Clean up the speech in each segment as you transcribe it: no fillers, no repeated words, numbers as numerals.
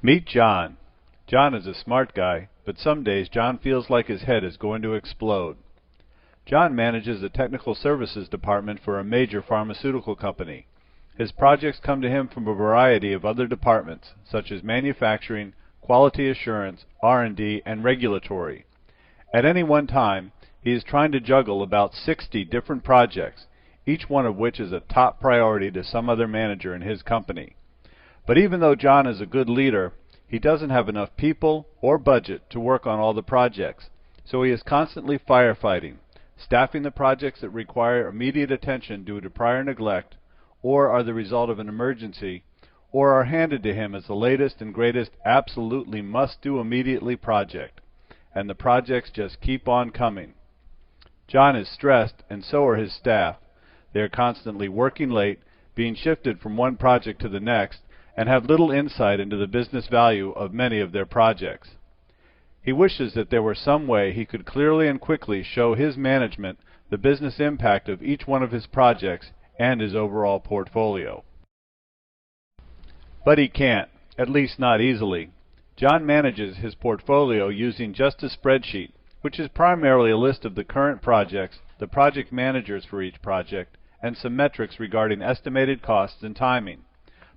Meet John. John is a smart guy, but some days John feels like his head is going to explode. John manages the technical services department for a major pharmaceutical company. His projects come to him from a variety of other departments, such as manufacturing, quality assurance, R&D, and regulatory. At any one time, he is trying to juggle about 60 different projects, each one of which is a top priority to some other manager in his company. But even though John is a good leader, he doesn't have enough people or budget to work on all the projects, so he is constantly firefighting, staffing the projects that require immediate attention due to prior neglect, or are the result of an emergency, or are handed to him as the latest and greatest absolutely must-do immediately project. And the projects just keep on coming. John is stressed, and so are his staff. They are constantly working late, being shifted from one project to the next, and have little insight into the business value of many of their projects. He wishes that there were some way he could clearly and quickly show his management the business impact of each one of his projects and his overall portfolio. But he can't, at least not easily. John manages his portfolio using just a spreadsheet, which is primarily a list of the current projects, the project managers for each project, and some metrics regarding estimated costs and timing.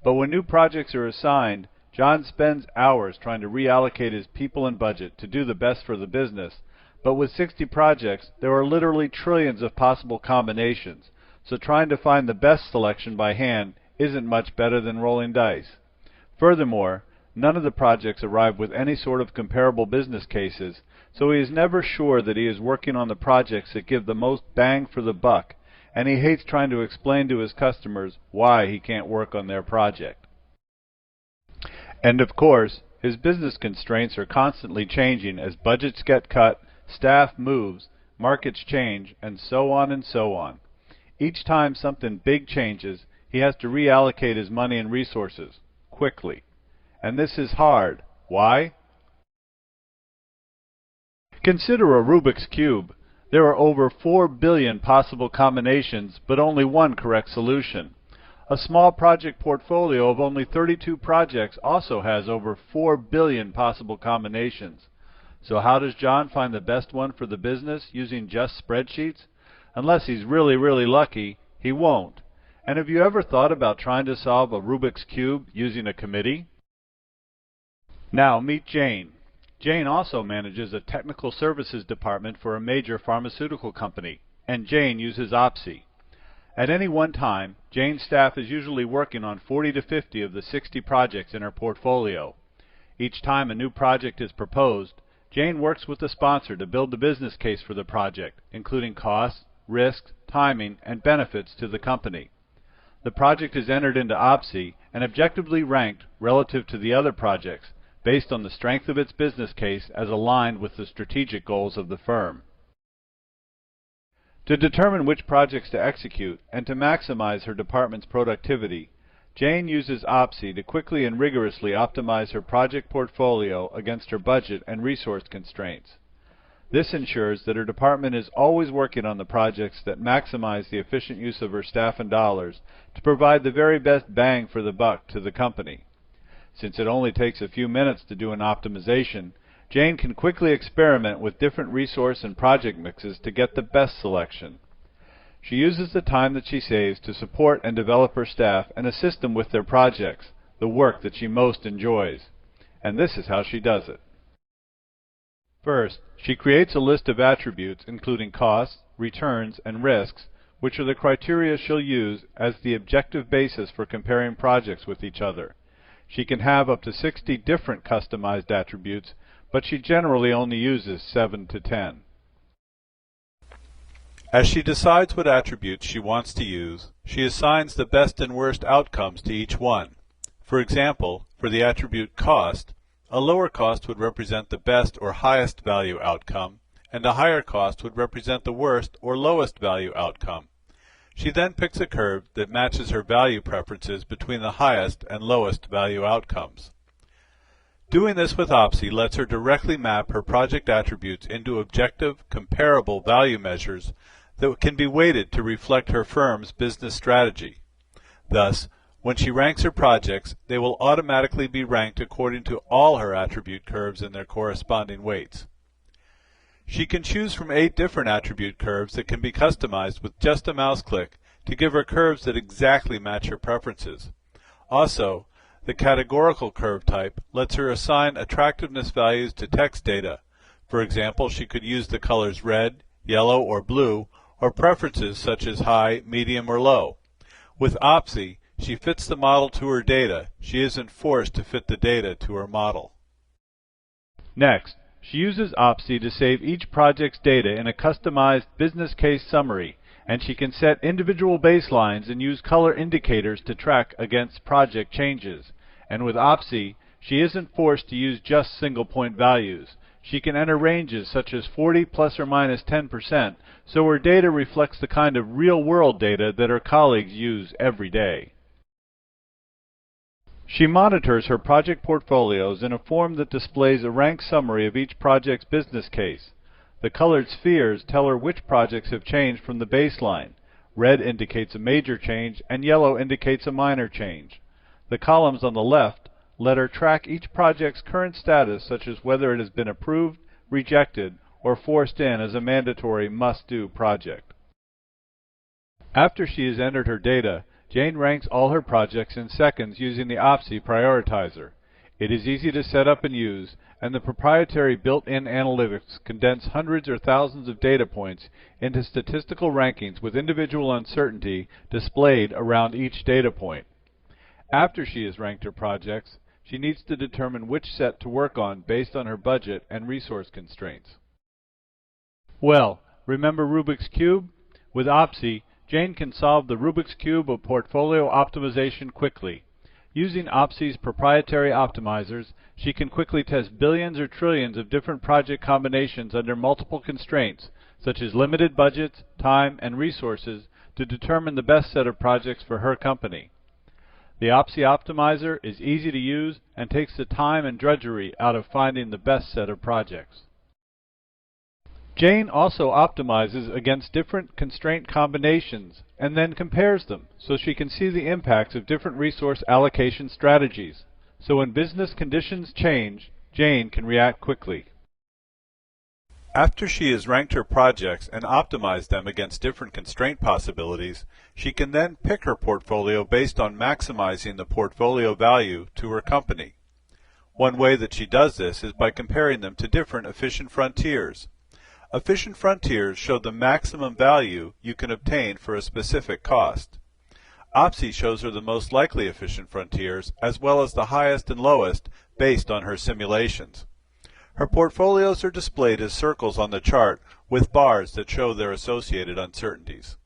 But when new projects are assigned, John spends hours trying to reallocate his people and budget to do the best for the business. But with 60 projects, there are literally trillions of possible combinations, so trying to find the best selection by hand isn't much better than rolling dice. Furthermore, none of the projects arrive with any sort of comparable business cases, so he is never sure that he is working on the projects that give the most bang for the buck, and he hates trying to explain to his customers why he can't work on their project. And of course, his business constraints are constantly changing as budgets get cut, staff moves, markets change, and so on and so on. Each time something big changes, he has to reallocate his money and resources, quickly. And this is hard. Why? Consider a Rubik's Cube. There are over 4 billion possible combinations, but only one correct solution. A small project portfolio of only 32 projects also has over 4 billion possible combinations. So how does John find the best one for the business using just spreadsheets? Unless he's really, really lucky, he won't. And have you ever thought about trying to solve a Rubik's Cube using a committee? Now meet Jane. Jane also manages a technical services department for a major pharmaceutical company, and Jane uses Optsee. At any one time, Jane's staff is usually working on 40 to 50 of the 60 projects in her portfolio. Each time a new project is proposed, Jane works with the sponsor to build the business case for the project, including costs, risks, timing, and benefits to the company. The project is entered into Optsee and objectively ranked relative to the other projects, based on the strength of its business case as aligned with the strategic goals of the firm. To determine which projects to execute and to maximize her department's productivity, Jane uses Optsee to quickly and rigorously optimize her project portfolio against her budget and resource constraints. This ensures that her department is always working on the projects that maximize the efficient use of her staff and dollars to provide the very best bang for the buck to the company. Since it only takes a few minutes to do an optimization, Jane can quickly experiment with different resource and project mixes to get the best selection. She uses the time that she saves to support and develop her staff and assist them with their projects, the work that she most enjoys. And this is how she does it. First, she creates a list of attributes including costs, returns, and risks, which are the criteria she'll use as the objective basis for comparing projects with each other. She can have up to 60 different customized attributes, but she generally only uses 7 to 10. As she decides what attributes she wants to use, she assigns the best and worst outcomes to each one. For example, for the attribute cost, a lower cost would represent the best or highest value outcome, and a higher cost would represent the worst or lowest value outcome. She then picks a curve that matches her value preferences between the highest and lowest value outcomes. Doing this with Optsee lets her directly map her project attributes into objective, comparable value measures that can be weighted to reflect her firm's business strategy. Thus, When she ranks her projects, they will automatically be ranked according to all her attribute curves and their corresponding weights. She can choose from 8 different attribute curves that can be customized with just a mouse click to give her curves that exactly match her preferences. Also, the categorical curve type lets her assign attractiveness values to text data. For example, she could use the colors red, yellow, or blue, or preferences such as high, medium, or low. With Optsee, she fits the model to her data. She isn't forced to fit the data to her model. Next, she uses Optsee to save each project's data in a customized business case summary, and she can set individual baselines and use color indicators to track against project changes. And with Optsee, she isn't forced to use just single point values. She can enter ranges such as 40 plus or minus 10%, so her data reflects the kind of real-world data that her colleagues use every day. She monitors her project portfolios in a form that displays a ranked summary of each project's business case. The colored spheres tell her which projects have changed from the baseline. Red indicates a major change, and yellow indicates a minor change. The columns on the left let her track each project's current status, such as whether it has been approved, rejected, or forced in as a mandatory must-do project. After she has entered her data, Jane ranks all her projects in seconds using the Optsee prioritizer. It is easy to set up and use, and the proprietary built-in analytics condense hundreds or thousands of data points into statistical rankings with individual uncertainty displayed around each data point. After she has ranked her projects, she needs to determine which set to work on based on her budget and resource constraints. Well, remember Rubik's Cube? With Optsee, Jane can solve the Rubik's Cube of portfolio optimization quickly. Using Optsee's proprietary optimizers, she can quickly test billions or trillions of different project combinations under multiple constraints, such as limited budgets, time, and resources, to determine the best set of projects for her company. The Optsee Optimizer is easy to use and takes the time and drudgery out of finding the best set of projects. Jane also optimizes against different constraint combinations and then compares them so she can see the impacts of different resource allocation strategies. So when business conditions change, Jane can react quickly. After she has ranked her projects and optimized them against different constraint possibilities, she can then pick her portfolio based on maximizing the portfolio value to her company. One way that she does this is by comparing them to different efficient frontiers. Efficient frontiers show the maximum value you can obtain for a specific cost. Optsee shows her the most likely efficient frontiers as well as the highest and lowest based on her simulations. Her portfolios are displayed as circles on the chart with bars that show their associated uncertainties.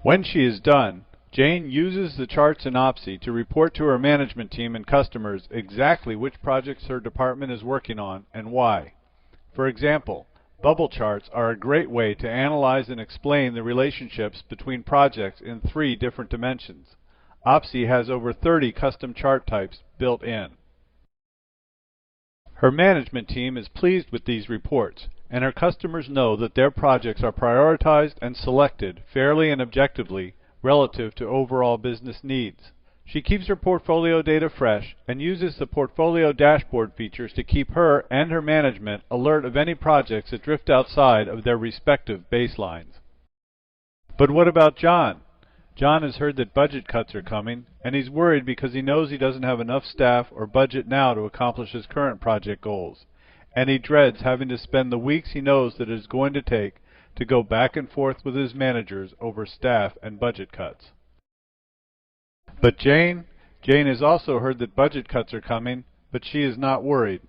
When she is done, Jane uses the charts in Optsee to report to her management team and customers exactly which projects her department is working on and why. For example, bubble charts are a great way to analyze and explain the relationships between projects in 3 different dimensions. Optsee has over 30 custom chart types built in. Her management team is pleased with these reports, and her customers know that their projects are prioritized and selected fairly and objectively relative to overall business needs. She keeps her portfolio data fresh and uses the portfolio dashboard features to keep her and her management alert of any projects that drift outside of their respective baselines. But what about John? John has heard that budget cuts are coming, and he's worried because he knows he doesn't have enough staff or budget now to accomplish his current project goals, and he dreads having to spend the weeks he knows that it is going to take to go back and forth with his managers over staff and budget cuts. But Jane has also heard that budget cuts are coming, but she is not worried.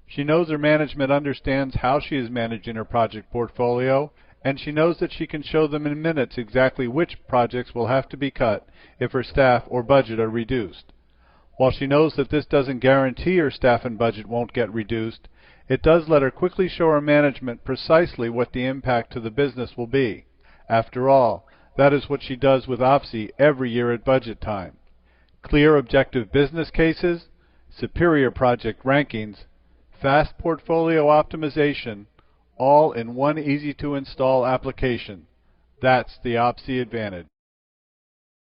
She knows her management understands how she is managing her project portfolio, and she knows that she can show them in minutes exactly which projects will have to be cut if her staff or budget are reduced. While she knows that this doesn't guarantee her staff and budget won't get reduced, it does let her quickly show her management precisely what the impact to the business will be. After all, that is what she does with Optsee every year at budget time. Clear objective business cases, superior project rankings, fast portfolio optimization, all in one easy-to-install application. That's the Optsee advantage.